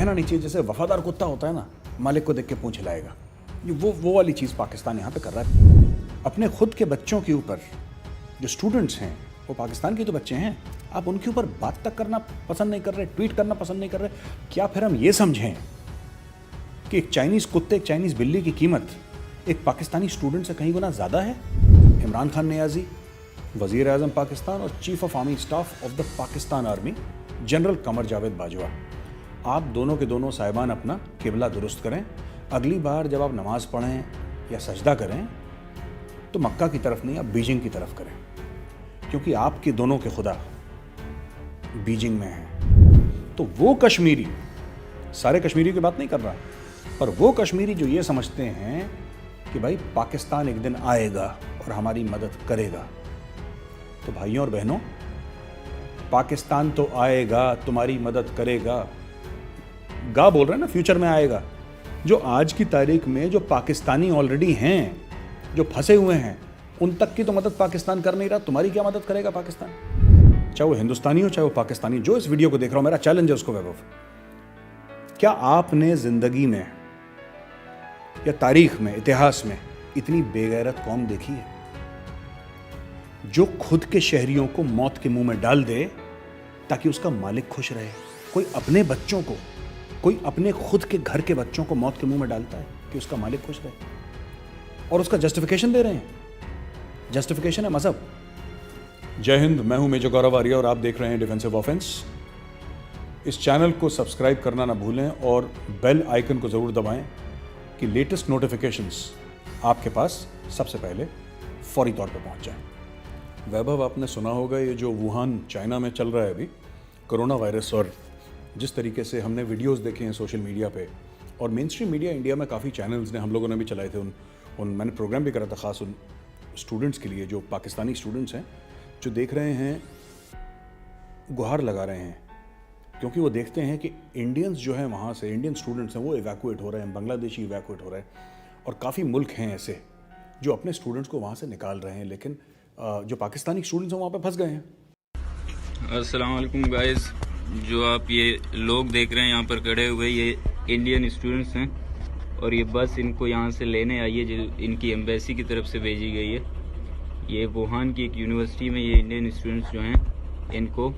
कहना नहीं चाहिए, जैसे वफादार कुत्ता होता है ना, मालिक को देख के पूंछ हिलाएगा, ये वो वाली चीज़ पाकिस्तान यहाँ पे कर रहा है। अपने खुद के बच्चों के ऊपर, जो स्टूडेंट्स हैं वो पाकिस्तान के तो बच्चे हैं, आप उनके ऊपर बात तक करना पसंद नहीं कर रहे, ट्वीट करना पसंद नहीं कर रहे। क्या फिर हम ये समझें कि एक चाइनीज़ कुत्ते, एक चाइनीज़ बिल्ली की कीमत एक पाकिस्तानी स्टूडेंट से कहीं गुना ज़्यादा है? इमरान खान नियाज़ी, वज़ीर आज़म पाकिस्तान और chief of army staff of the Pakistan army general Qamar Javed Bajwa, आप दोनों के दोनों साहिबान अपना किबला दुरुस्त करें। अगली बार जब आप नमाज़ पढ़ें या सजदा करें तो मक्का की तरफ नहीं, आप बीजिंग की तरफ करें, क्योंकि आपके दोनों के खुदा बीजिंग में हैं। तो वो कश्मीरी, सारे कश्मीरी की बात नहीं कर रहा, पर वो कश्मीरी जो ये समझते हैं कि भाई पाकिस्तान एक दिन आएगा और हमारी मदद करेगा, तो भाइयों और बहनों, पाकिस्तान तो आएगा, तुम्हारी मदद करेगा। गा बोल रहे हैं ना, फ्यूचर में आएगा। जो आज की तारीख में जो पाकिस्तानी ऑलरेडी हैं, जो फंसे हुए हैं, उन तक की तो मदद पाकिस्तान कर नहीं रहा, तुम्हारी क्या मदद करेगा पाकिस्तान? चाहे वो हिंदुस्तानी हो, चाहे वो पाकिस्तानी। जो इस वीडियो को देख रहा हो, मेरा चैलेंज है उसको, वैभव, क्या आपने जिंदगी में या तारीख में, इतिहास में इतनी बेगैरत कौम देखी है जो खुद के शहरियों को मौत के मुंह में डाल दे ताकि उसका मालिक खुश रहे? कोई अपने बच्चों को, कोई अपने खुद के घर के बच्चों को मौत के मुंह में डालता है कि उसका मालिक खुश रहे, और उसका जस्टिफिकेशन दे रहे हैं। जस्टिफिकेशन है मजहब। जय हिंद, मैं हूं मेजर गौरव आर्या और आप देख रहे हैं डिफेंसिव ऑफेंस। इस चैनल को सब्सक्राइब करना ना भूलें और बेल आइकन को ज़रूर दबाएं कि लेटेस्ट नोटिफिकेशंस आपके पास सबसे पहले फौरी तौर पर पहुंच जाएं। वैभव, आपने सुना होगा ये जो वुहान चाइना में चल रहा है अभी कोरोना वायरस, और जिस तरीके से हमने वीडियोस देखे हैं सोशल मीडिया पे, और मेन स्ट्रीम मीडिया इंडिया में काफ़ी चैनल्स ने, हम लोगों ने भी चलाए थे, उन मैंने प्रोग्राम भी करा था ख़ास उन स्टूडेंट्स के लिए, जो पाकिस्तानी स्टूडेंट्स हैं, जो देख रहे हैं, गुहार लगा रहे हैं, क्योंकि वो देखते हैं कि इंडियंस जो हैं वहाँ से, इंडियन स्टूडेंट्स हैं, वो इवैक्यूएट हो रहे हैं, बांग्लादेशी इवैक्यूएट हो रहे हैं, और काफ़ी मुल्क हैं ऐसे जो अपने स्टूडेंट्स को वहाँ से निकाल रहे हैं, लेकिन जो पाकिस्तानी स्टूडेंट्स हैं वहाँ पे फंस गए हैं। अस्सलाम वालेकुम गाइस, जो आप ये लोग देख रहे हैं यहाँ पर खड़े हुए, ये इंडियन स्टूडेंट्स हैं और ये बस इनको यहाँ से लेने आई है, जो इनकी एम्बेसी की तरफ से भेजी गई है। ये वुहान की एक यूनिवर्सिटी में ये इंडियन स्टूडेंट्स जो हैं, इनको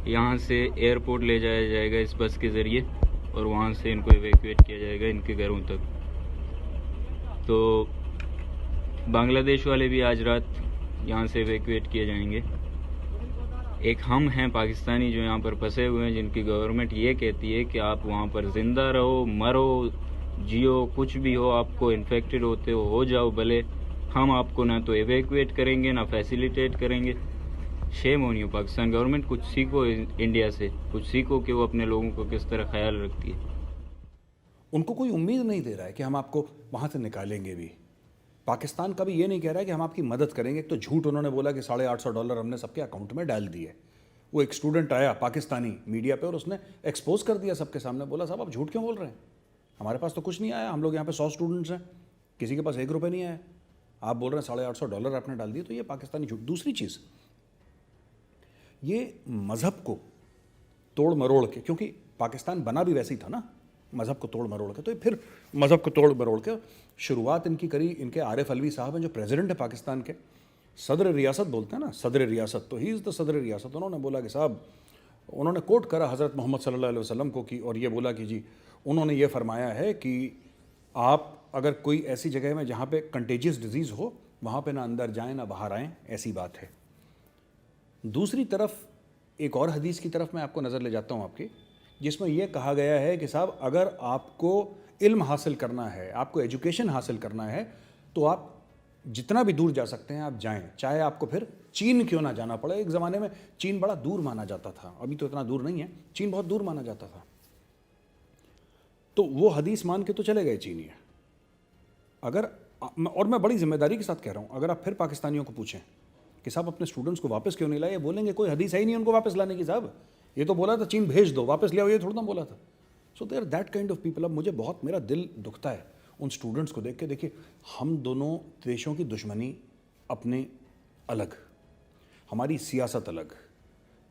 यहाँ से एयरपोर्ट ले जाया जाएगा इस बस के ज़रिए, और वहाँ से इनको इवैक्यूएट किया जाएगा इनके घरों तक। तो बांग्लादेश वाले भी आज रात यहाँ से इवैक्यूएट किए जाएंगे। एक हम हैं पाकिस्तानी जो यहाँ पर फंसे हुए हैं, जिनकी गवर्नमेंट ये कहती है कि आप वहाँ पर ज़िंदा रहो, मरो, जियो, कुछ भी हो, आपको इन्फेक्टेड होते हो जाओ भले, हम आपको ना तो इवैक्यूएट करेंगे ना फैसिलिटेट करेंगे। Shame on you Pakistan government, कुछ सीखो इंडिया से, कुछ सीखो कि वो अपने लोगों को किस तरह ख्याल रखती है। उनको कोई उम्मीद नहीं दे रहा है कि हम आपको वहाँ से निकालेंगे भी। पाकिस्तान कभी ये नहीं कह रहा है कि हम आपकी मदद करेंगे। तो झूठ उन्होंने बोला कि $850 हमने सबके अकाउंट में डाल दिए। वो एक स्टूडेंट आया पाकिस्तानी मीडिया पे और उसने एक्सपोज कर दिया सबके सामने, बोला साहब आप झूठ क्यों बोल रहे हैं, हमारे पास तो कुछ नहीं आया, हम लोग यहाँ पे 100 स्टूडेंट्स हैं, किसी के पास ₹1 नहीं आया, आप बोल रहे हैं $850 आपने डाल दिए। तो ये पाकिस्तानी झूठ। दूसरी चीज़, ये मज़हब को तोड़ मरोड़ के, क्योंकि पाकिस्तान बना भी वैसे ही था ना, मज़हब को तोड़ मरोड़ के, तो फिर मज़हब को तोड़ मरोड़ के शुरुआत इनकी करी इनके आरिफ अलवी साहब हैं, जो प्रेसिडेंट है पाकिस्तान के, सदर रियासत बोलते हैं ना, सदर रियासत, तो ही इज़ द सदर रियासत। उन्होंने बोला कि साहब, उन्होंने कोट करा हज़रत मोहम्मद सल्लल्लाहु अलैहि वसल्लम को कि, और ये बोला कि जी उन्होंने ये फरमाया है कि आप अगर कोई ऐसी जगह में जहाँ पे कंटेजियस डिजीज़ हो, वहाँ पे ना अंदर जाएँ ना बाहर आएँ, ऐसी बात है। दूसरी तरफ एक और हदीस की तरफ मैं आपको नज़र ले जाता हूँ आपकी, जिसमें यह कहा गया है कि साहब अगर आपको इल्म हासिल करना है, आपको एजुकेशन हासिल करना है, तो आप जितना भी दूर जा सकते हैं आप जाएं, चाहे आपको फिर चीन क्यों ना जाना पड़े। एक ज़माने में चीन बड़ा दूर माना जाता था, अभी तो इतना दूर नहीं है, चीन बहुत दूर माना जाता था। तो वो हदीस मान के तो चले गए चीनी। अगर, और मैं बड़ी जिम्मेदारी के साथ कह रहा हूँ, अगर आप फिर पाकिस्तानियों को पूछें कि साहब अपने स्टूडेंट्स को वापस क्यों नहीं लाए, बोलेंगे कोई हदीस है ही नहीं उनको वापस लाने की, साहब ये तो बोला था चीन भेज दो, वापस ले आओ, ये थोड़ा ना बोला था। So there that kind of people. अब मुझे बहुत, मेरा दिल दुखता है उन स्टूडेंट्स को देख के। देखिए, हम दोनों देशों की दुश्मनी अपने अलग, हमारी सियासत अलग,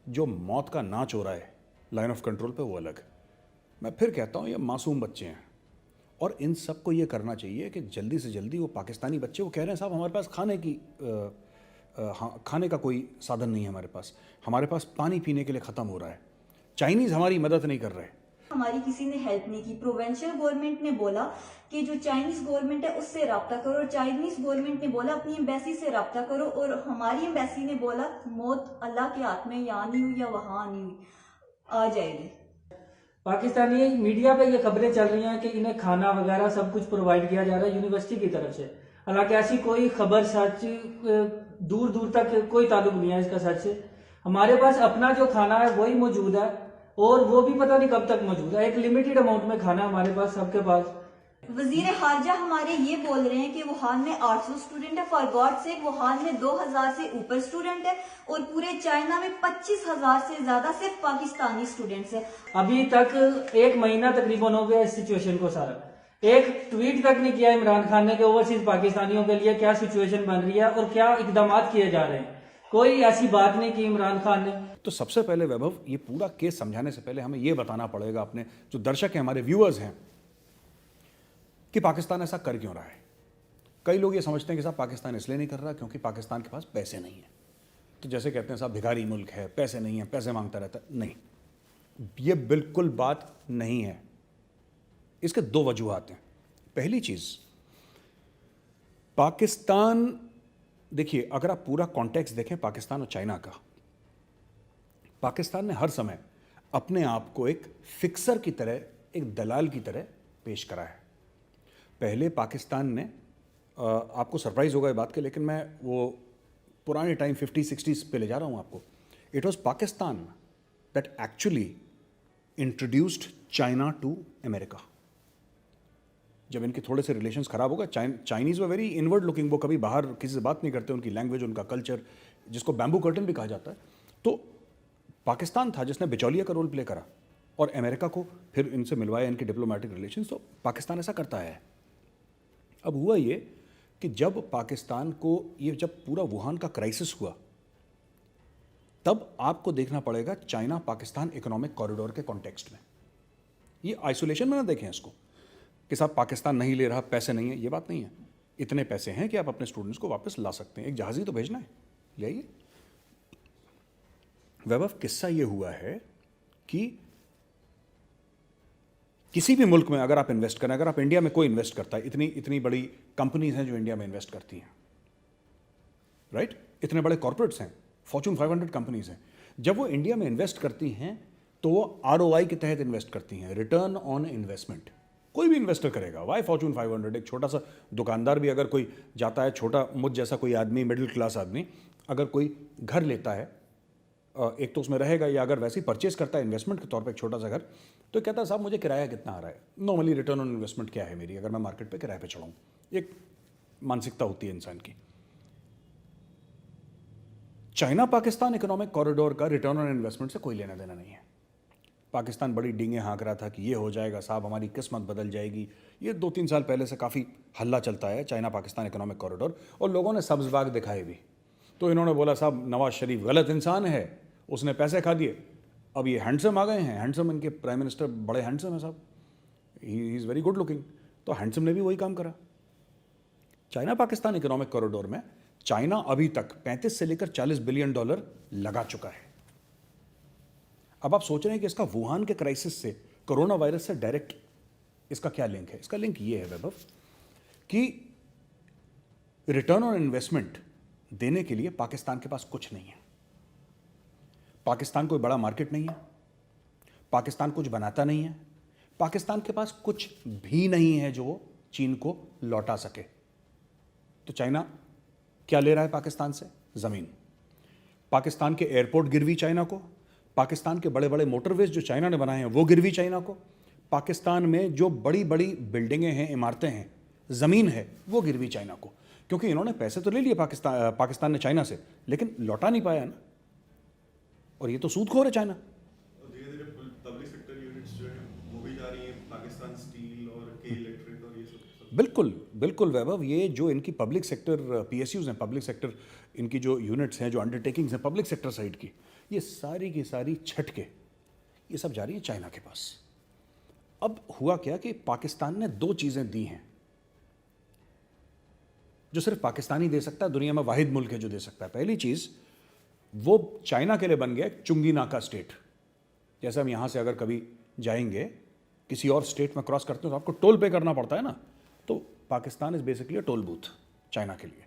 जो मौत का नाच हो रहा है लाइन ऑफ कंट्रोल पे वो अलग। मैं फिर कहता हूँ ये मासूम बच्चे हैं और इन सबको ये करना चाहिए कि जल्दी से जल्दी वो पाकिस्तानी बच्चे वो कह रहे हैं साहब हमारे पास खाने का कोई साधन नहीं है, हमारे पास पानी पीने के लिए ख़त्म हो रहा है, चाइनीज़ हमारी मदद नहीं कर रहे। हमारी किसी ने हेल्प नहीं की। प्रोविंशियल गवर्नमेंट ने बोला कि जो चाइनीज गवर्नमेंट है उससे रब्ता करो, और चाइनीज गवर्नमेंट ने बोला अपनी एम्बेसी से रब्ता करो, और हमारी एम्बेसी ने बोला मौत अल्लाह के हाथ में, यहाँ नहीं हुई या वहां नहीं हुई, आ जाएगी। पाकिस्तानी मीडिया पे ये खबरें चल रही हैं कि इन्हें खाना वगैरह सब कुछ प्रोवाइड किया जा रहा है यूनिवर्सिटी की तरफ से। हालांकि ऐसी कोई खबर सच दूर दूर तक कोई ताल्लुक नहीं है इसका सच से। हमारे पास अपना जो खाना है वही मौजूद है, और वो भी पता नहीं कब तक मौजूद है। एक लिमिटेड अमाउंट में खाना हमारे पास सबके पास। वजीर खारजा हमारे ये बोल रहे हैं कि वुहान में 800 स्टूडेंट है, फॉर गॉड सेक वुहान में 2000 से ऊपर स्टूडेंट है, और पूरे चाइना में 25,000 से ज्यादा सिर्फ पाकिस्तानी स्टूडेंट्स है। अभी तक 1 महीना तकरीबन हो गया इस सिचुएशन को। सारा एक ट्वीट तक नहीं किया इमरान खान ने कि ओवरसीज पाकिस्तानियों के लिए क्या सिचुएशन बन रही है और क्या इकदाम किए जा रहे हैं। कोई ऐसी बात नहीं की इमरान खान ने। तो सबसे पहले वैभव, ये पूरा केस समझाने से पहले हमें ये बताना पड़ेगा अपने जो दर्शक हैं, हमारे व्यूअर्स हैं, कि पाकिस्तान ऐसा कर क्यों रहा है। कई लोग ये समझते हैं कि साहब पाकिस्तान इसलिए नहीं कर रहा क्योंकि पाकिस्तान के पास पैसे नहीं है। तो जैसे कहते हैं साहब भिखारी मुल्क है, पैसे नहीं है, पैसे मांगता रहता है। नहीं, ये बिल्कुल बात नहीं है। इसके 2 वजूहात हैं। पहली चीज, पाकिस्तान, देखिए अगर आप पूरा कॉन्टेक्स्ट देखें पाकिस्तान और चाइना का, पाकिस्तान ने हर समय अपने आप को एक फिक्सर की तरह, एक दलाल की तरह पेश करा है। पहले पाकिस्तान ने, आपको सरप्राइज होगा ये बात के, लेकिन मैं वो पुराने टाइम 50-60s पे ले जा रहा हूं आपको। It was Pakistan that actually introduced China to America. जब इनके थोड़े से रिलेशंस खराब हो गए, चाइनीज़ व वेरी इनवर्ड लुकिंग, वो कभी बाहर किसी से बात नहीं करते, उनकी लैंग्वेज, उनका कल्चर, जिसको बैम्बू कर्टन भी कहा जाता है। तो पाकिस्तान था जिसने बिचौलिया का रोल प्ले करा और अमेरिका को फिर इनसे मिलवाया, इनके डिप्लोमेटिक रिलेशंस। तो पाकिस्तान ऐसा करता है। अब हुआ ये कि जब पाकिस्तान को जब पूरा वुहान का क्राइसिस हुआ, तब आपको देखना पड़ेगा चाइना पाकिस्तान इकोनॉमिक कॉरिडोर के कॉन्टेक्स्ट में। ये आइसोलेशन में ना देखें इसको कि साहब पाकिस्तान नहीं ले रहा, पैसे नहीं है, ये बात नहीं है। इतने पैसे हैं कि आप अपने स्टूडेंट्स को वापस ला सकते हैं। एक जहाज़ ही तो भेजना है, ले आइए। वैभव, किस्सा ये हुआ है कि किसी भी मुल्क में अगर आप इन्वेस्ट करें, अगर आप इंडिया में कोई इन्वेस्ट करता है, इतनी बड़ी कंपनीज हैं जो इंडिया में इन्वेस्ट करती हैं, राइट, इतने बड़े कॉर्पोरेट्स हैं, फॉर्च्यून 500 कंपनीज हैं। जब वो इंडिया में इन्वेस्ट करती हैं तो वो ROI के तहत इन्वेस्ट करती हैं, रिटर्न ऑन इन्वेस्टमेंट। कोई भी इन्वेस्टर करेगा, वाई फॉर्च्यून 500, एक छोटा सा दुकानदार भी अगर कोई जाता है, छोटा मुझ जैसा कोई आदमी, मिडिल क्लास आदमी, अगर कोई घर लेता है, एक तो उसमें रहेगा, या अगर वैसे ही परचेज करता है इन्वेस्टमेंट के तौर पे एक छोटा सा घर, तो कहता है साहब मुझे किराया कितना आ रहा है, नॉर्मली रिटर्न ऑन इन्वेस्टमेंट क्या है मेरी, अगर मैं मार्केट पे किराए पे चढ़ाऊँ। एक मानसिकता होती है इंसान की। चाइना पाकिस्तान इकोनॉमिक कॉरिडोर का रिटर्न ऑन इन्वेस्टमेंट से कोई लेना देना नहीं है। पाकिस्तान बड़ी डींगे हाँक रहा था कि ये हो जाएगा साहब, हमारी किस्मत बदल जाएगी। ये 2-3 साल पहले से काफ़ी हल्ला चलता है चाइना पाकिस्तान इकोनॉमिक कॉरिडोर, और लोगों ने सब्ज बाग दिखाए भी। तो इन्होंने बोला साहब नवाज शरीफ गलत इंसान है, उसने पैसे खा दिए। अब ये हैंडसम आ गए हैं, हैंडसम, इनके प्राइम मिनिस्टर बड़े हैंडसम है साहब, he is very good looking. तो हैंडसम ने भी वही काम करा। चाइना पाकिस्तान इकोनॉमिक कॉरिडोर में चाइना अभी तक 35 से लेकर $40 बिलियन लगा चुका है। अब आप सोच रहे हैं कि इसका वुहान के क्राइसिस से, कोरोना वायरस से डायरेक्ट इसका क्या लिंक है। इसका लिंक ये है वैभव कि रिटर्न ऑन इन्वेस्टमेंट देने के लिए पाकिस्तान के पास कुछ नहीं है। पाकिस्तान कोई बड़ा मार्केट नहीं है, पाकिस्तान कुछ बनाता नहीं है, पाकिस्तान के पास कुछ भी नहीं है जो वो चीन को लौटा सके। तो चाइना क्या ले रहा है पाकिस्तान से? ज़मीन। पाकिस्तान के एयरपोर्ट गिरवी चाइना को, पाकिस्तान के बड़े बड़े मोटरवेज जो चाइना ने बनाए हैं वो गिरवी चाइना को, पाकिस्तान में जो बड़ी बड़ी बिल्डिंगें हैं, इमारतें हैं, ज़मीन है, वो गिरवी चाइना को। क्योंकि इन्होंने पैसे तो ले लिए पाकिस्तान ने चाइना से, लेकिन लौटा नहीं पाया ना। और ये तो सूदखोर है चाइना। धीरे धीरे पब्लिक सेक्टर यूनिट्स जो है वो भी जा रही हैं, पाकिस्तान स्टील और के इलेक्ट्रिक और ये सब। बिल्कुल बिल्कुल वैभव, ये जो इनकी पब्लिक सेक्टर PSUs हैं, पब्लिक सेक्टर इनकी जो यूनिट्स हैं, जो अंडरटेकिंग्स हैं पब्लिक सेक्टर साइड की, ये सारी की सारी छट के ये सब जा रही है चाइना के पास। अब हुआ क्या कि पाकिस्तान ने दो चीज़ें दी हैं जो सिर्फ पाकिस्तानी दे सकता है, दुनिया में वाहिद मुल्क है जो दे सकता है। पहली चीज़, वो चाइना के लिए बन गया चुंगी नाका स्टेट। जैसे हम यहाँ से अगर कभी जाएंगे किसी और स्टेट में क्रॉस करते हैं तो आपको टोल पे करना पड़ता है ना, तो Pakistan is basically toll booth China के लिए।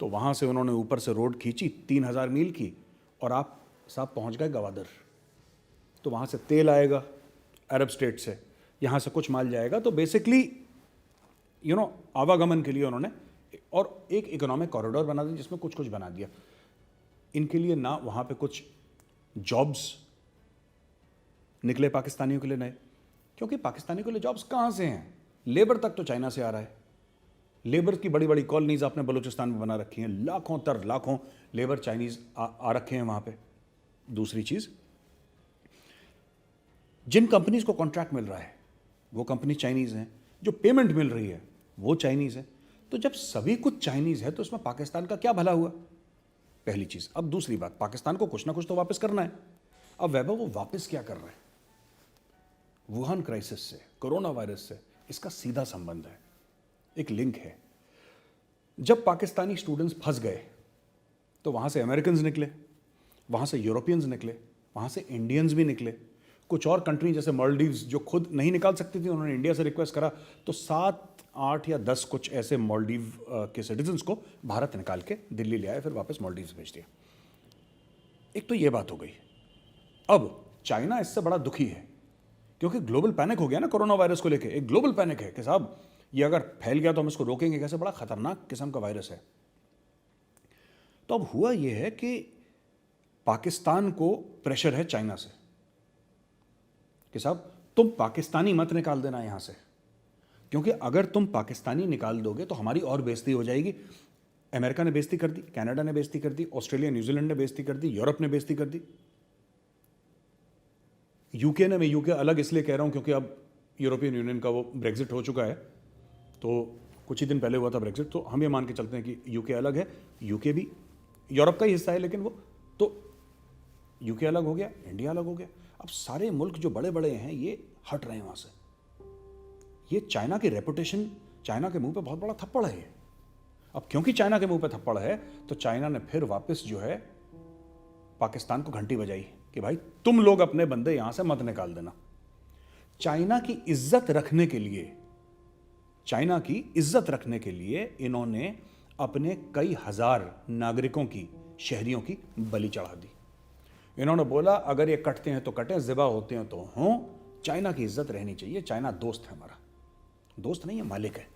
तो वहाँ से उन्होंने ऊपर से रोड खींची 3000 मील की और आप साहब पहुँच गए गवादर। तो वहाँ से तेल आएगा अरब स्टेट से, यहाँ से कुछ माल जाएगा। तो बेसिकली आवागमन के लिए उन्होंने और एक इकोनॉमिक कॉरिडोर बना दिया जिसमें कुछ कुछ बना दिया। इनके लिए ना वहाँ पे कुछ जॉब्स निकले पाकिस्तानियों के लिए नए, क्योंकि पाकिस्तानियों के लिए जॉब्स कहाँ से हैं? लेबर तक तो चाइना से आ रहा है। लेबर की बड़ी बड़ी कॉलोनीज आपने बलूचिस्तान में बना रखी हैं, लाखों लेबर चाइनीज आ रखे हैं वहाँ पे। दूसरी चीज़, जिन कंपनीज को कॉन्ट्रैक्ट मिल रहा है वो कंपनी चाइनीज़ हैं, जो पेमेंट मिल रही है वो चाइनीज़ है। तो जब सभी कुछ चाइनीज़ है तो इसमें पाकिस्तान का क्या भला हुआ? पहली चीज़। अब दूसरी बात, पाकिस्तान को कुछ ना कुछ तो वापस करना है। अब वैभव वो वापस क्या कर रहे हैं? वुहान क्राइसिस से, कोरोना वायरस से इसका सीधा संबंध है, एक लिंक है। जब पाकिस्तानी स्टूडेंट्स फंस गए तो वहाँ से अमेरिकन्स निकले, वहाँ से यूरोपियंस निकले, वहाँ से इंडियंस भी निकले। कुछ और कंट्री जैसे मालदीव्स जो खुद नहीं निकाल सकती थी, उन्होंने इंडिया से रिक्वेस्ट करा तो 7, 8 या 10 कुछ ऐसे मालदीव के सिटीजन्स को भारत निकाल के दिल्ली ले आए, फिर वापस मालदीव्स भेज दिया। एक तो ये बात हो गई। अब चाइना इससे बड़ा दुखी है क्योंकि ग्लोबल पैनिक हो गया ना कोरोना वायरस को लेके। एक ग्लोबल पैनिक है कि साहब ये अगर फैल गया तो हम इसको रोकेंगे कैसे? बड़ा खतरनाक किस्म का वायरस है। तो अब हुआ ये है कि पाकिस्तान को प्रेशर है चाइना से कि साहब तुम पाकिस्तानी मत निकाल देना यहां से, क्योंकि अगर तुम पाकिस्तानी निकाल दोगे तो हमारी और बेइज्जती हो जाएगी। अमेरिका ने बेइज्जती कर दी, कनाडा ने बेइज्जती कर दी, ऑस्ट्रेलिया न्यूजीलैंड ने बेइज्जती कर दी, यूरोप ने बेइज्जती कर दी, यूके ने। मैं यूके अलग इसलिए कह रहा हूं क्योंकि अब यूरोपियन यूनियन का वो ब्रेग्जिट हो चुका है, तो कुछ ही दिन पहले हुआ था ब्रेग्जिट, तो हम ये मान के चलते हैं कि यूके अलग है। यूके भी यूरोप का ही हिस्सा है, लेकिन वो तो यूके अलग हो गया, इंडिया अलग हो गया। अब सारे मुल्क जो बड़े बड़े हैं ये हट रहे हैं वहां से। ये चाइना की रेपुटेशन, चाइना के मुंह पे बहुत बड़ा थप्पड़ है ये। अब क्योंकि चाइना के मुंह पे थप्पड़ है तो चाइना ने फिर वापस जो है पाकिस्तान को घंटी बजाई कि भाई तुम लोग अपने बंदे यहां से मत निकाल देना। चाइना की इज्जत रखने के लिए, चाइना की इज्जत रखने के लिए इन्होंने अपने कई हजार नागरिकों की, शहरियों की बलि चढ़ा दी। इन्होंने बोला अगर ये कटते हैं तो कटें, ज़िबा होते हैं तो हों, चाइना की इज्जत रहनी चाहिए। चाइना दोस्त है हमारा, दोस्त नहीं है मालिक है।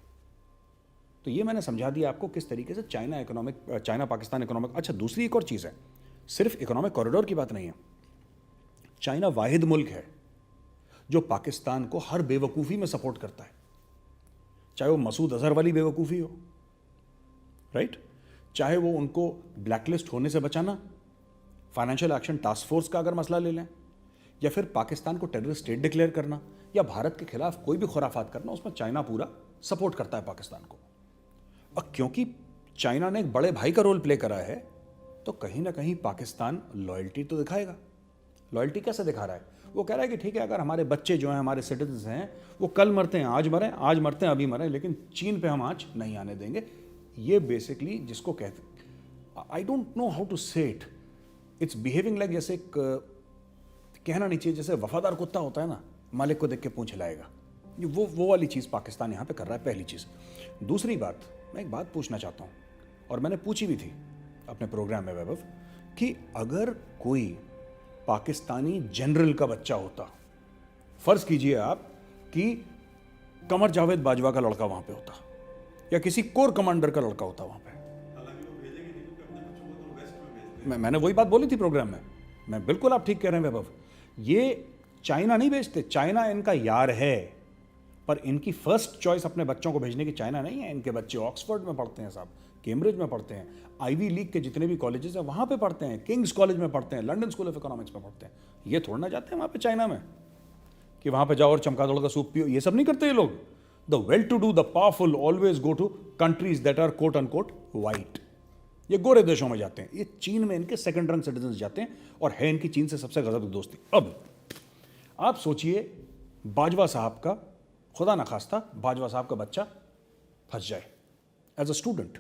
तो ये मैंने समझा दिया आपको किस तरीके से चाइना पाकिस्तान इकोनॉमिक। अच्छा, दूसरी एक और चीज़ है, सिर्फ इकोनॉमिक कॉरिडोर की बात नहीं है। चाइना वाहिद मुल्क है जो पाकिस्तान को हर बेवकूफ़ी में सपोर्ट करता है, चाहे वो मसूद अजहर वाली बेवकूफ़ी हो, राइट, चाहे वो उनको ब्लैकलिस्ट होने से बचाना, फाइनेंशियल एक्शन टास्क फोर्स का अगर मसला ले लें, या फिर पाकिस्तान को टेररिस्ट स्टेट डिक्लेयर करना, या भारत के खिलाफ कोई भी खुराफात करना, उसमें चाइना पूरा सपोर्ट करता है पाकिस्तान को। और क्योंकि चाइना ने एक बड़े भाई का रोल प्ले करा है तो कहीं ना कहीं पाकिस्तान लॉयल्टी तो दिखाएगा। लॉयल्टी कैसे दिखा रहा है? वो कह रहा है कि ठीक है, अगर हमारे बच्चे जो हैं, हमारे सिटीजन्स हैं, वो कल मरते हैं आज मरें, आज मरते हैं अभी मरें, लेकिन चीन पे हम आँच नहीं आने देंगे। ये बेसिकली जिसको कहते, I don't know how to say it, it's behaving like, जैसे कहना नहीं चाहिए, जैसे वफादार कुत्ता होता है ना, मालिक को देख के पूंछ हिलाएगा। वो वाली चीज़ पाकिस्तान यहाँ पे कर रहा है, पहली चीज़। दूसरी बात, मैं एक बात पूछना चाहता हूँ और मैंने पूछी भी थी अपने प्रोग्राम में वैभव, कि अगर कोई पाकिस्तानी जनरल का बच्चा होता, फर्ज कीजिए आप कि कमर जावेद बाजवा का लड़का वहाँ पे होता या किसी कोर कमांडर का लड़का होता वहाँ पे, हालांकि वो भेजेंगे नहीं क्योंकि अपने बच्चों को तो वेस्ट में भेजते हैं। मैंने वही बात बोली थी प्रोग्राम में। मैं बिल्कुल, आप ठीक कह रहे हैं वैभव, ये चाइना नहीं भेजते, चाइना इनका यार है, पर इनकी फर्स्ट चॉइस अपने बच्चों को भेजने की चाइना नहीं है। इनके बच्चे ऑक्सफोर्ड में पढ़ते हैं साहब, कैम्ब्रिज में पढ़ते हैं, आईवी लीग के जितने भी कॉलेजेस हैं वहाँ पे पढ़ते हैं, किंग्स कॉलेज में पढ़ते हैं, लंदन स्कूल ऑफ इकोनॉमिक्स में पढ़ते हैं। ये थोड़ा ना जाते हैं वहाँ पे चाइना में कि वहाँ पे जाओ और चमकादड़ का सूप पियो, ये सब नहीं करते ये लोग। The well to do, the powerful always go to countries that are quote unquote white. ये गोरे देशों में जाते हैं। ये चीन में इनके सेकंड रंग सिटीजन जाते हैं और है इनकी चीन से सबसे गजब दोस्ती। अब आप सोचिए बाजवा साहब का, खुदा न खास्ता बाजवा साहब का बच्चा फंस जाए एज अ स्टूडेंट,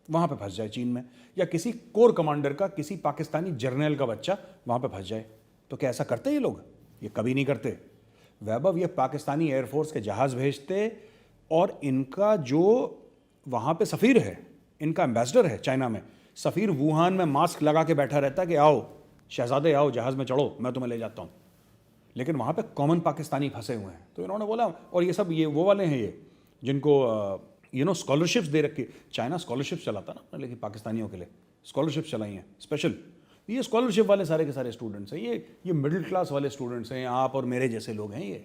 वहाँ पे फंस जाए चीन में, या किसी कोर कमांडर का, किसी पाकिस्तानी जर्नल का बच्चा वहाँ पे फंस जाए, तो क्या ऐसा करते ये लोग? ये कभी नहीं करते। वैभव, ये पाकिस्तानी एयरफोर्स के जहाज़ भेजते, और इनका जो वहाँ पे सफ़ीर है, इनका एम्बेसडर है चाइना में, सफ़ीर वुहान में मास्क लगा के बैठा रहता है कि आओ शहजादे, आओ जहाज़ में चढ़ो, मैं तुम्हें ले जाता हूँ। लेकिन वहाँ पे कॉमन पाकिस्तानी फंसे हुए हैं। तो इन्होंने बोला, और ये सब ये वो वाले हैं ये जिनको स्कॉलरशिप्स दे रखी। चाइना स्कॉलरशिप्स चलाता ना, लेकिन पाकिस्तानियों के लिए स्कॉलरशिप्स चलाई हैं स्पेशल। ये स्कॉलरशिप वाले सारे के सारे स्टूडेंट्स हैं, ये मिडिल क्लास वाले स्टूडेंट्स हैं, आप और मेरे जैसे लोग हैं। ये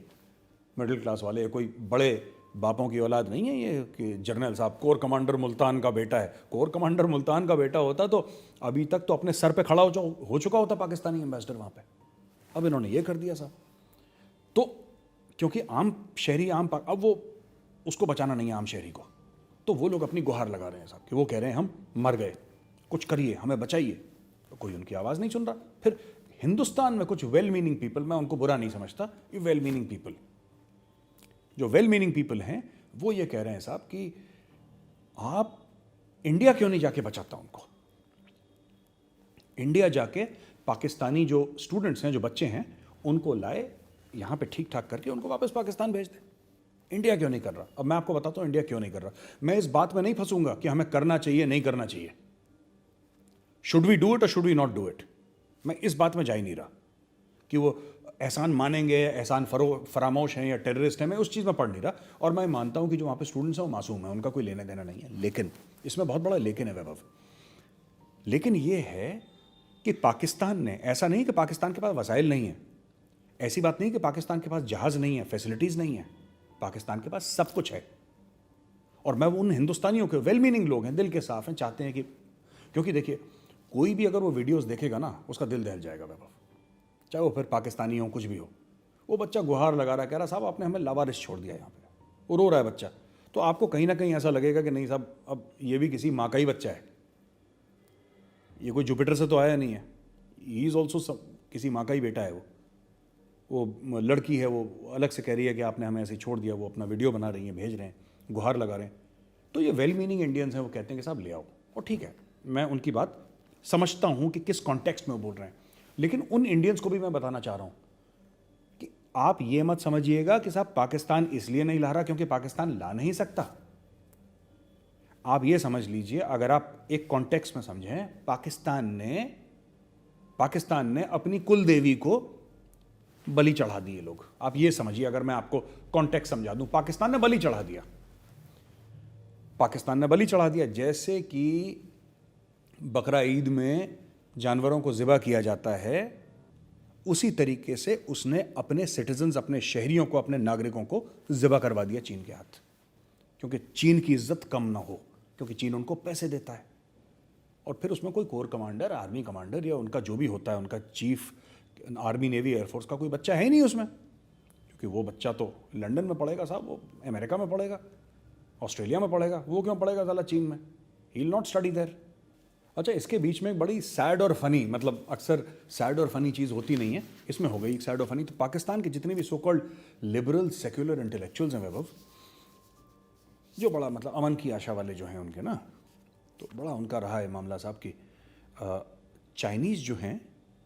मिडिल क्लास वाले, कोई बड़े बापों की औलाद नहीं है ये कि जर्नल साहब कोर कमांडर मुल्तान का बेटा है। कोर कमांडर मुल्तान का बेटा होता तो अभी तक तो अपने सर पे खड़ा हो चुका होता पाकिस्तानी एम्बेसडर वहाँ पे। अब इन्होंने ये कर दिया साहब। तो क्योंकि आम शहरी अब वो उसको बचाना नहीं है आम शहरी को, तो वो लोग अपनी गुहार लगा रहे हैं साहब कि वो कह रहे हैं हम मर गए, कुछ करिए, हमें बचाइए। तो कोई उनकी आवाज़ नहीं सुन रहा। फिर हिंदुस्तान में कुछ वेल मीनिंग पीपल, मैं उनको बुरा नहीं समझता, ये वेल मीनिंग पीपल, जो वेल मीनिंग पीपल हैं, वो ये कह रहे हैं साहब कि आप इंडिया क्यों नहीं जाके बचाता उनको। इंडिया जाके पाकिस्तानी जो स्टूडेंट्स हैं, जो बच्चे हैं, उनको लाए यहाँ पे ठीक ठाक करके उनको वापस पाकिस्तान भेज दे। इंडिया क्यों नहीं कर रहा? अब मैं आपको बताता हूँ इंडिया क्यों नहीं कर रहा। मैं इस बात में नहीं फंसूंगा कि हमें करना चाहिए नहीं करना चाहिए, शुड वी डू इट और should we not do it. मैं इस बात में जा ही नहीं रहा कि वो एहसान मानेंगे, एहसान फरामोश हैं या टेररिस्ट हैं, मैं उस चीज़ में पढ़ नहीं रहा। और मैं मानता हूँ कि जो वहाँ पे स्टूडेंट्स हैं वो मासूम हैं, उनका कोई लेना देना नहीं है। लेकिन इसमें बहुत बड़ा लेकिन है वैभव। लेकिन ये है कि पाकिस्तान ने, ऐसा नहीं कि पाकिस्तान के पास वसाइल नहीं है, ऐसी बात नहीं कि पाकिस्तान के पास जहाज़ नहीं है, फैसिलिटीज़ नहीं है, पाकिस्तान के पास सब कुछ है। और मैं उन हिंदुस्तानियों के, वेल मीनिंग लोग हैं, दिल के साफ हैं, चाहते हैं कि, क्योंकि देखिए कोई भी अगर वो वीडियोस देखेगा ना, उसका दिल दहल जाएगा वैभव, चाहे वो फिर पाकिस्तानी हो, कुछ भी हो। वो बच्चा गुहार लगा रहा, कह रहा साहब आपने हमें लावारिस छोड़ दिया यहाँ पे, वो रो रहा है बच्चा। तो आपको कहीं ना कहीं ऐसा लगेगा कि नहीं साहब, अब ये भी किसी माँ का ही बच्चा है, ये कोई जुपिटर से तो आया नहीं है, ही इज़ ऑल्सो किसी माँ का ही बेटा है। वो लड़की है, वो अलग से कह रही है कि आपने हमें ऐसे छोड़ दिया, वो अपना वीडियो बना रही हैं, भेज रहे हैं, गुहार लगा रहे हैं। तो ये वेल मीनिंग इंडियंस हैं, वो कहते हैं कि साहब ले आओ, और ठीक है, मैं उनकी बात समझता हूँ कि किस कॉन्टेक्स्ट में वो बोल रहे हैं। लेकिन उन इंडियंस को भी मैं बताना चाह रहा हूँ कि आप ये मत समझिएगा कि साहब पाकिस्तान इसलिए नहीं ला रहा क्योंकि पाकिस्तान ला नहीं सकता। आप ये समझ लीजिए, अगर आप एक कॉन्टेक्स्ट में समझें, पाकिस्तान ने अपनी कुल देवी को बलि चढ़ा दिए लोग। आप ये समझिए, अगर मैं आपको कॉन्टेक्स्ट समझा दूं, पाकिस्तान ने बलि चढ़ा दिया, पाकिस्तान ने बलि चढ़ा दिया। जैसे कि बकरा ईद में जानवरों को ज़िबा किया जाता है, उसी तरीके से उसने अपने सिटीजन्स, अपने शहरियों को, अपने नागरिकों को ज़िबा करवा दिया चीन के हाथ, क्योंकि चीन की इज्जत कम ना हो, क्योंकि चीन उनको पैसे देता है। और फिर उसमें कोई कोर कमांडर, आर्मी कमांडर या उनका जो भी होता है, उनका चीफ आर्मी, नेवी, एयरफोर्स का कोई बच्चा है ही नहीं उसमें, क्योंकि वो बच्चा तो लंदन में पढ़ेगा साहब, वो अमेरिका में पढ़ेगा, ऑस्ट्रेलिया में पढ़ेगा, वो क्यों पढ़ेगा साला चीन में? He will not study there. अच्छा, इसके बीच में एक बड़ी सैड और फनी, मतलब अक्सर सैड और फनी चीज़ होती नहीं है, इसमें हो गई एक सैड और फनी। तो पाकिस्तान के जितने भी so called liberal secular intellectuals हैं वैभव, जो बड़ा मतलब अमन की आशा वाले जो हैं उनके ना, तो बड़ा उनका रहा है मामला साहब कि चाइनीज़ जो हैं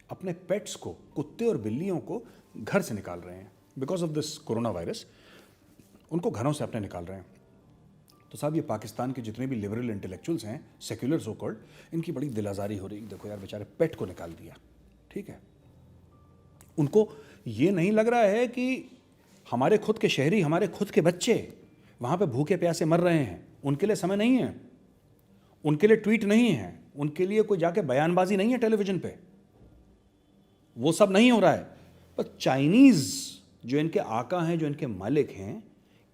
अपने पेट्स को, कुत्ते और बिल्लियों को घर से निकाल रहे हैं because of this corona virus, उनको घरों से अपने निकाल रहे हैं। तो साहब ये पाकिस्तान के जितने भी लिबरल इंटेलेक्चुअल्स हैं, सेक्युलर सो कॉल्ड, इनकी बड़ी दिल आज़ारी हो रही है। देखो यार, बेचारे पेट को निकाल दिया, ठीक है। उनको ये नहीं लग रहा है कि हमारे खुद के शहरी, हमारे खुद के बच्चे वहाँ पे भूखे प्यासे मर रहे हैं, उनके लिए समय नहीं है, उनके लिए ट्वीट नहीं है, उनके लिए कोई जाके बयानबाजी नहीं है टेलीविज़न पे, वो सब नहीं हो रहा है। पर चाइनीज़ जो इनके आका हैं, जो इनके मालिक हैं,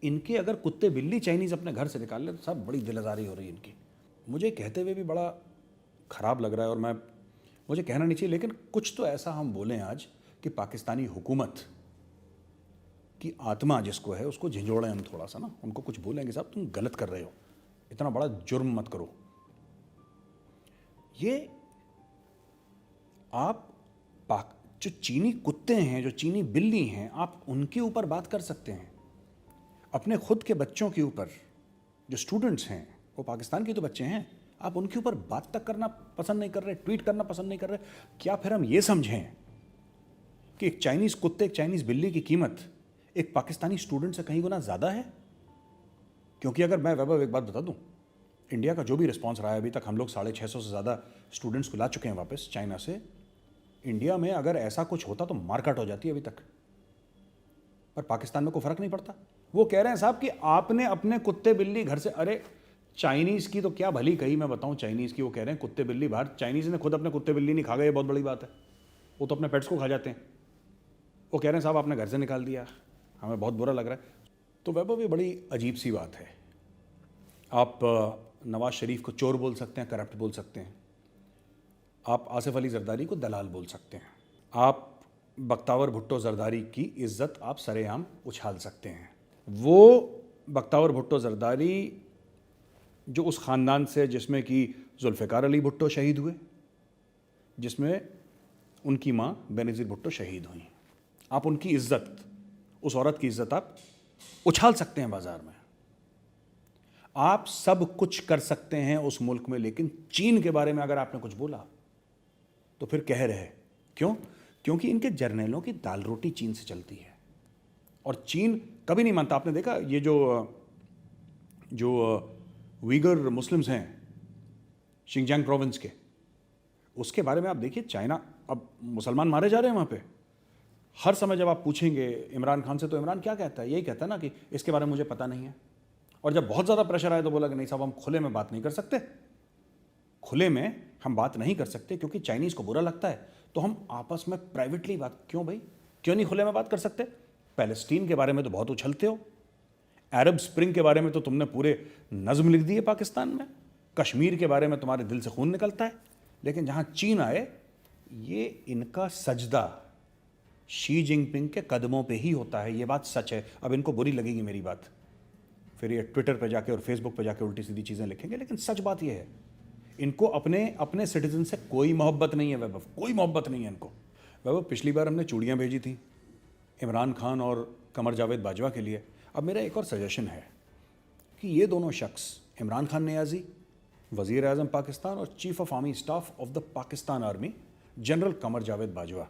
इनके अगर कुत्ते बिल्ली चाइनीज़ अपने घर से निकाल ले तो सब बड़ी दिलआज़ारी हो रही है इनकी। मुझे कहते हुए भी बड़ा ख़राब लग रहा है, और मुझे कहना नहीं चाहिए, लेकिन कुछ तो ऐसा हम बोलें आज कि पाकिस्तानी हुकूमत की आत्मा जिसको है उसको झिंझोड़ें हम थोड़ा सा ना, उनको कुछ बोलेंगे साहब तुम गलत कर रहे हो, इतना बड़ा जुर्म मत करो। ये आप जो चीनी कुत्ते हैं, जो चीनी बिल्ली हैं, आप उनके ऊपर बात कर सकते हैं। अपने खुद के बच्चों के ऊपर, जो स्टूडेंट्स हैं वो पाकिस्तान के तो बच्चे हैं, आप उनके ऊपर बात तक करना पसंद नहीं कर रहे, ट्वीट करना पसंद नहीं कर रहे। क्या फिर हम ये समझें कि एक चाइनीज़ कुत्ते, एक चाइनीज़ बिल्ली की कीमत एक पाकिस्तानी स्टूडेंट से कहीं गुना ज़्यादा है? क्योंकि अगर मैं वैभव एक बात बता दूं, इंडिया का जो भी रिस्पांस रहा है अभी तक, हम लोग 650 से ज़्यादा स्टूडेंट्स को ला चुके हैं वापस चाइना से। इंडिया में अगर ऐसा कुछ होता तो मारकाट हो जाती है अभी तक, पर पाकिस्तान में कोई फ़र्क नहीं पड़ता। वो कह रहे हैं साहब कि आपने अपने कुत्ते बिल्ली घर से, अरे चाइनीज़ की तो क्या भली कही मैं बताऊं, चाइनीज़ की वो कह रहे हैं कुत्ते बिल्ली बाहर, चाइनीज़ ने खुद अपने कुत्ते बिल्ली नहीं खा गए, ये बहुत बड़ी बात है। वो तो अपने पेट्स को खा जाते हैं। वो कह रहे हैं साहब आपने घर से निकाल दिया, हमें बहुत बुरा लग रहा है। तो वैभव ये बड़ी अजीब सी बात है। आप नवाज शरीफ को चोर बोल सकते हैं, करप्ट बोल सकते हैं, आप आसिफ अली जरदारी को दलाल बोल सकते हैं, आप बख्तावर भुट्टो जरदारी की इज्जत आप सरेआम उछाल सकते हैं। वो बख्तावर भुट्टो जरदारी जो उस ख़ानदान से जिसमें कि जुल्फ़िकार अली भुट्टो शहीद हुए, जिसमें उनकी माँ बेनज़ीर भुट्टो शहीद हुई, आप उनकी इज्जत, उस औरत की इज्जत आप उछाल सकते हैं बाज़ार में। आप सब कुछ कर सकते हैं उस मुल्क में, लेकिन चीन के बारे में अगर आपने कुछ बोला तो फिर कह रहे क्यों? क्योंकि इनके जर्नलों की दाल रोटी चीन से चलती है और चीन कभी नहीं मानता। आपने देखा ये जो उइगर मुस्लिम्स हैं शिंगजांग प्रोविंस के, उसके बारे में आप देखिए, चाइना, अब मुसलमान मारे जा रहे हैं वहाँ पे। हर समय जब आप पूछेंगे इमरान खान से तो इमरान क्या कहता है? यही कहता है ना कि इसके बारे में मुझे पता नहीं है। और जब बहुत ज़्यादा प्रेशर आए तो बोला कि नहीं साहब हम खुले में बात नहीं कर सकते, खुले में हम बात नहीं कर सकते क्योंकि चाइनीज़ को बुरा लगता है, तो हम आपस में प्राइवेटली बात, क्यों भाई, क्यों नहीं खुले में बात कर सकते? पैलेस्टीन के बारे में तो बहुत उछलते हो, अरब स्प्रिंग के बारे में तो तुमने पूरे नज़्म लिख दी है पाकिस्तान में, कश्मीर के बारे में तुम्हारे दिल से खून निकलता है, लेकिन जहाँ चीन आए, ये इनका सजदा शी जिनपिंग के कदमों पे ही होता है। ये बात सच है। अब इनको बुरी लगेगी मेरी बात, फिर ये ट्विटर पे जाके और फेसबुक पे जाके उल्टी सीधी चीज़ें लिखेंगे, लेकिन सच बात ये है, इनको अपने सिटीजन से कोई मोहब्बत नहीं है वैभव, कोई मोहब्बत नहीं है इनको। वैभव, पिछली बार हमने चूड़ियाँ भेजी थी इमरान खान और कमर जावेद बाजवा के लिए। अब मेरा एक और सजेशन है कि ये दोनों शख्स, इमरान खान नियाज़ी, वज़ीर आज़म पाकिस्तान और chief of army staff of the Pakistan army general Qamar Javed Bajwa,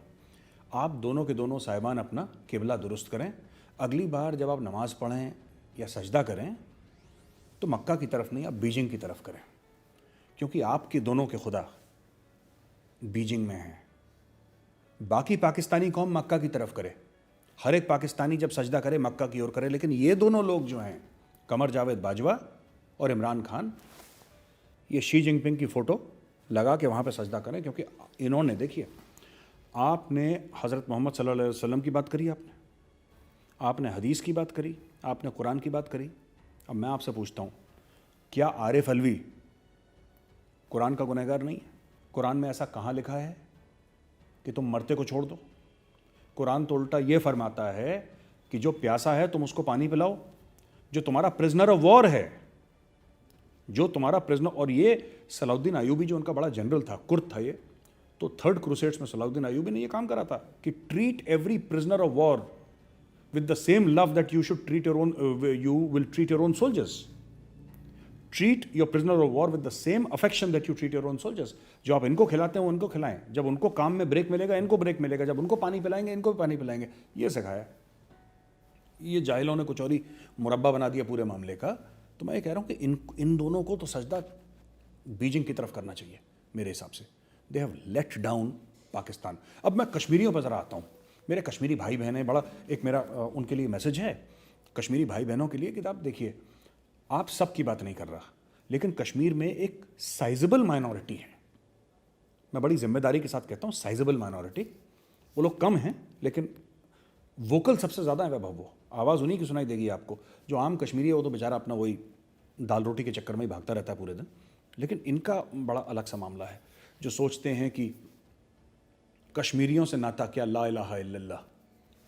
आप दोनों के दोनों साहिबान अपना किबला दुरुस्त करें। अगली बार जब आप नमाज़ पढ़ें या सजदा करें तो मक्का की तरफ नहीं, आप बीजिंग की तरफ करें, क्योंकि आपके दोनों के खुदा बीजिंग में हैं। बाकी पाकिस्तानी कौम मक्का की तरफ करे, हर एक पाकिस्तानी जब सजदा करे मक्का की ओर करे, लेकिन ये दोनों लोग जो हैं, कमर जावेद बाजवा और इमरान खान, ये शी जिनपिंग की फ़ोटो लगा के वहाँ पे सजदा करें, क्योंकि इन्होंने, देखिए, आपने हज़रत मोहम्मद सल्लल्लाहु अलैहि वसल्लम की बात करी, आपने हदीस की बात करी, आपने कुरान की बात करी। अब मैं आपसे पूछता हूँ, क्या आरिफ अलवी कुरान का गुनहगार नहीं है? कुरान में ऐसा कहाँ लिखा है कि तुम मरते को छोड़ दो? कुरान तो उल्टा ये फरमाता है कि जो प्यासा है तुम उसको पानी पिलाओ, जो तुम्हारा प्रिजनर ऑफ वॉर है, जो तुम्हारा प्रिजनर, और ये सलाउद्दीन अयूबी जो उनका बड़ा जनरल था, कुर्द था ये, तो थर्ड क्रूसेड्स में सलाउद्दीन अयूबी ने ये काम करा था कि treat every prisoner of war with the same love that you should treat your own, you will treat your own soldiers. Treat your prisoner of war with the same affection that you treat your own soldiers. जो आप इनको खिलाते हैं वो इनको खिलाएं, जब उनको काम में ब्रेक मिलेगा इनको ब्रेक मिलेगा, जब उनको पानी पिलाएंगे इनको भी पानी पिलाएंगे। ये सिखाया। ये जाहिलों ने कुछ और ही मुरब्बा बना दिया पूरे मामले का। तो मैं ये कह रहा हूँ कि इन दोनों को तो सजदा बीजिंग की तरफ करना चाहिए मेरे हिसाब से। They have let down Pakistan. अब मैं कश्मीरियों पर ज़रा आता हूँ। मेरे कश्मीरी भाई बहन हैं, बड़ा एक मेरा उनके लिए मैसेज है कश्मीरी भाई बहनों के लिए कि आप देखिए, आप सब की बात नहीं कर रहा, लेकिन कश्मीर में एक साइजेबल माइनॉरिटी है, मैं बड़ी जिम्मेदारी के साथ कहता हूँ साइजेबल माइनॉरिटी, वो लोग कम हैं लेकिन वोकल सबसे ज़्यादा है वैभव। वो आवाज़ उन्हीं की सुनाई देगी आपको। जो आम कश्मीरी है वो तो बेचारा अपना वही दाल रोटी के चक्कर में ही भागता रहता है पूरे दिन, लेकिन इनका बड़ा अलग सा मामला है, जो सोचते हैं कि कश्मीरियों से नाता क्या, ला इलाहा इल्लल्लाह,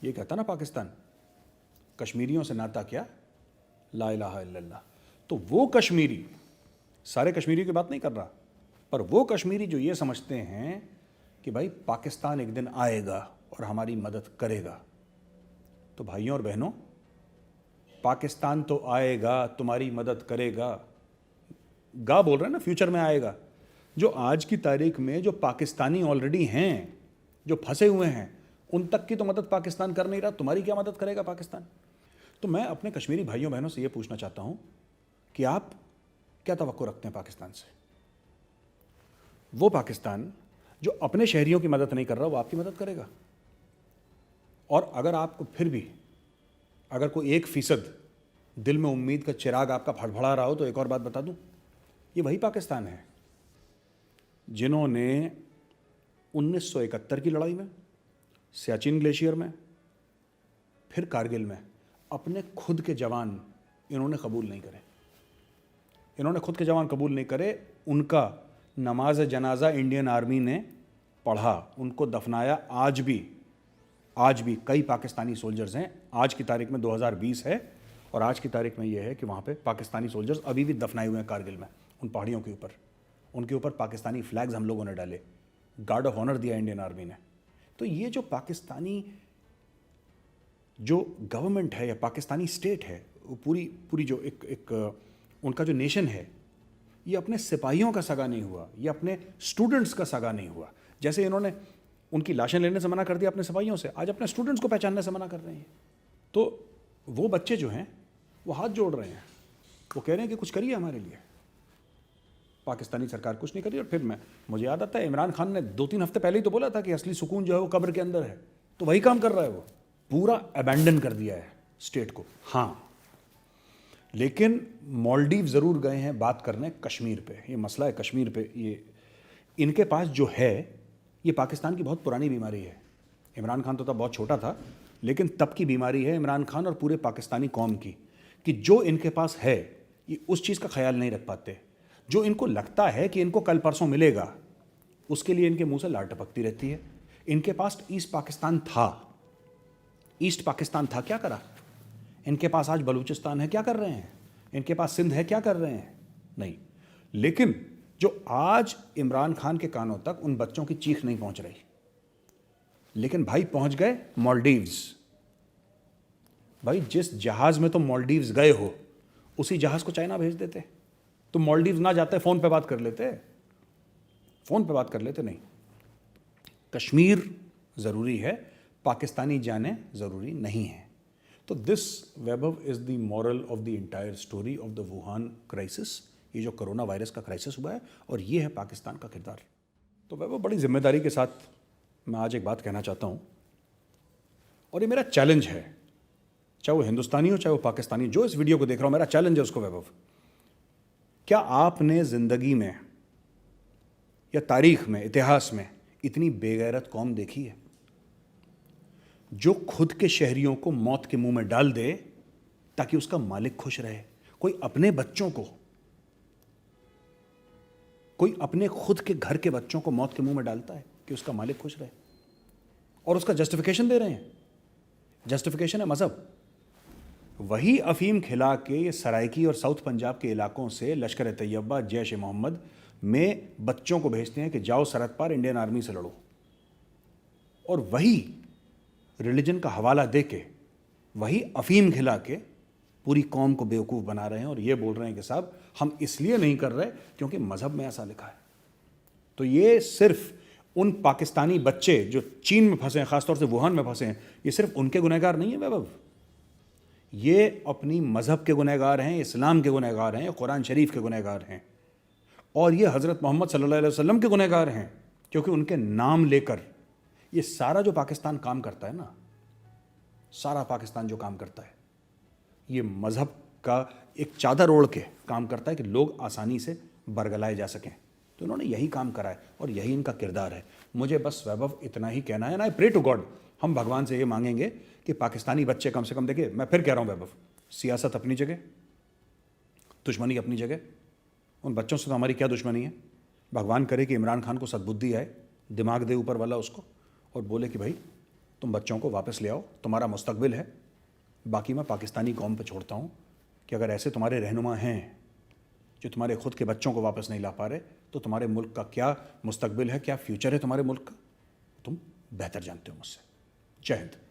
ये कहता ना पाकिस्तान, कश्मीरियों से नाता क्या, ला इलाहा इल्लल्लाह। तो वो कश्मीरी, सारे कश्मीरियों की बात नहीं कर रहा, पर वो कश्मीरी जो ये समझते हैं कि भाई पाकिस्तान एक दिन आएगा, और हमारी मदद करेगा। तो भाइयों और बहनों, पाकिस्तान तो आएगा, तुम्हारी मदद करेगा। गा बोल रहे हैं ना, फ्यूचर में आएगा। जो आज की तारीख में जो पाकिस्तानी ऑलरेडी हैं, जो फंसे हुए हैं, उन तक की तो मदद पाकिस्तान कर नहीं रहा, तुम्हारी क्या मदद करेगा पाकिस्तान? तो मैं अपने कश्मीरी भाइयों बहनों से ये पूछना चाहता हूं कि आप क्या तवक्को रखते हैं पाकिस्तान से? वो पाकिस्तान जो अपने शहरियों की मदद नहीं कर रहा, वो आपकी मदद करेगा। और अगर आपको फिर भी अगर कोई 1% दिल में उम्मीद का चिराग आपका फड़फड़ा रहा हो, तो एक और बात बता दूं, ये वही पाकिस्तान है जिन्होंने 1971 की लड़ाई में, सियाचिन ग्लेशियर में, फिर कारगिल में अपने खुद के जवान इन्होंने कबूल नहीं करे। इन्होंने खुद के जवान कबूल नहीं करे, उनका नमाज जनाजा इंडियन आर्मी ने पढ़ा, उनको दफनाया। आज भी कई पाकिस्तानी सोल्जर्स हैं। आज की तारीख में 2020 है और आज की तारीख में यह है कि वहाँ पे पाकिस्तानी सोल्जर्स अभी भी दफनाए हुए हैं कारगिल में, उन पहाड़ियों के ऊपर। उनके ऊपर पाकिस्तानी फ्लैग्स हम लोगों ने डाले, गार्ड ऑफ ऑनर दिया इंडियन आर्मी ने। तो ये जो पाकिस्तानी जो गवर्नमेंट है या पाकिस्तानी स्टेट है, वो पूरी जो एक उनका जो नेशन है, ये अपने सिपाहियों का सगा नहीं हुआ, ये अपने स्टूडेंट्स का सगा नहीं हुआ। जैसे इन्होंने उनकी लाशें लेने से मना कर दिया अपने सिपाहियों से, आज अपने स्टूडेंट्स को पहचानने से मना कर रहे हैं। तो वो बच्चे जो हैं वो हाथ जोड़ रहे हैं, वो कह रहे हैं कि कुछ करिए हमारे लिए। पाकिस्तानी सरकार कुछ नहीं करी। और फिर मुझे याद आता है, इमरान खान ने 2-3 हफ्ते पहले ही तो बोला था कि असली सुकून जो है वो कब्र के अंदर है। तो वही काम कर रहा है, वो पूरा अबैंडन कर दिया है स्टेट को। हाँ, लेकिन मालदीव ज़रूर गए हैं बात करने कश्मीर पे। ये मसला है कश्मीर पे, ये इनके पास जो है ये पाकिस्तान की बहुत पुरानी बीमारी है। इमरान खान तो तब बहुत छोटा था, लेकिन तब की बीमारी है इमरान खान और पूरे पाकिस्तानी कौम की, कि जो इनके पास है ये उस चीज़ का ख्याल नहीं रख पाते। जो इनको लगता है कि इनको कल परसों मिलेगा, उसके लिए इनके मुंह से लार टपकती रहती है। इनके पास ईस्ट पाकिस्तान था, क्या करा? इनके पास आज बलूचिस्तान है, क्या कर रहे हैं? इनके पास सिंध है, क्या कर रहे हैं? नहीं। लेकिन जो आज इमरान खान के कानों तक उन बच्चों की चीख नहीं पहुंच रही, लेकिन भाई पहुंच गए मालदीव्स। भाई जिस जहाज में तुम मालदीव्स गए हो, उसी जहाज को चाइना भेज देते। तुम मालदीव्स ना जाते, फोन पे बात कर लेते। नहीं। कश्मीर जरूरी है, पाकिस्तानी जाने जरूरी नहीं है। तो this Vaibhav is the moral of the entire story of the Wuhan crisis. ये जो कोरोना वायरस का क्राइसिस हुआ है, और ये है पाकिस्तान का किरदार। तो वैभव, बड़ी जिम्मेदारी के साथ मैं आज एक बात कहना चाहता हूँ, और ये मेरा चैलेंज है, चाहे वो हिंदुस्तानी हो चाहे वो पाकिस्तानी, जो इस वीडियो को देख रहा हो, मेरा चैलेंज है उसको। वैभव, क्या आपने जिंदगी में या तारीख में, इतिहास में इतनी बेगैरत कौम देखी है जो खुद के शहरियों को मौत के मुंह में डाल दे ताकि उसका मालिक खुश रहे? कोई अपने बच्चों को, कोई अपने खुद के घर के बच्चों को मौत के मुंह में डालता है कि उसका मालिक खुश रहे, और उसका जस्टिफिकेशन दे रहे हैं। जस्टिफिकेशन है मजहब। वही अफीम खिला के ये सराइकी और साउथ पंजाब के इलाकों से लश्कर तैयबा, जैश ए मोहम्मद में बच्चों को भेजते हैं कि जाओ सरहद पार इंडियन आर्मी से लड़ो, और वही रिलीजन का हवाला दे के, वही अफीम खिला के पूरी कौम को बेवकूफ़ बना रहे हैं, और ये बोल रहे हैं कि साहब हम इसलिए नहीं कर रहे क्योंकि मजहब में ऐसा लिखा है। तो ये सिर्फ उन पाकिस्तानी बच्चे जो चीन में फंसे हैं, ख़ासतौर से वुहान में फंसे हैं, ये सिर्फ उनके गुनहगार नहीं है वैभव, ये अपनी मजहब के गुनहगार हैं, इस्लाम के गुनहगार हैं, कुरान शरीफ के गुनहगार हैं, और ये हज़रत मोहम्मद सल्लल्लाहु अलैहि वसल्लम के गुनहगार हैं, क्योंकि उनके नाम लेकर ये सारा जो पाकिस्तान काम करता है ना, सारा पाकिस्तान जो काम करता है, ये मज़हब का एक चादर ओढ़ के काम करता है कि लोग आसानी से बरगलाए जा सकें। तो इन्होंने यही काम करा है और यही इनका किरदार है। मुझे बस वैभव इतना ही कहना है, ना आई प्रे टू गॉड, हम भगवान से ये मांगेंगे कि पाकिस्तानी बच्चे कम से कम, देखिए मैं फिर कह रहा हूँ वैभव, सियासत अपनी जगह, दुश्मनी अपनी जगह, उन बच्चों से तो हमारी क्या दुश्मनी है। भगवान करे कि इमरान खान को सद्बुद्धि आए, दिमाग दे ऊपर वाला उसको, और बोले कि भाई तुम बच्चों को वापस ले आओ, तुम्हारा मुस्तकबिल है। बाकी मैं पाकिस्तानी कौम पे छोड़ता हूँ कि अगर ऐसे तुम्हारे रहनुमा हैं जो तुम्हारे खुद के बच्चों को वापस नहीं ला पा रहे, तो तुम्हारे मुल्क का क्या मुस्तकबिल है, क्या फ्यूचर है तुम्हारे मुल्क का, तुम बेहतर जानते हो मुझसे। जय हिंद।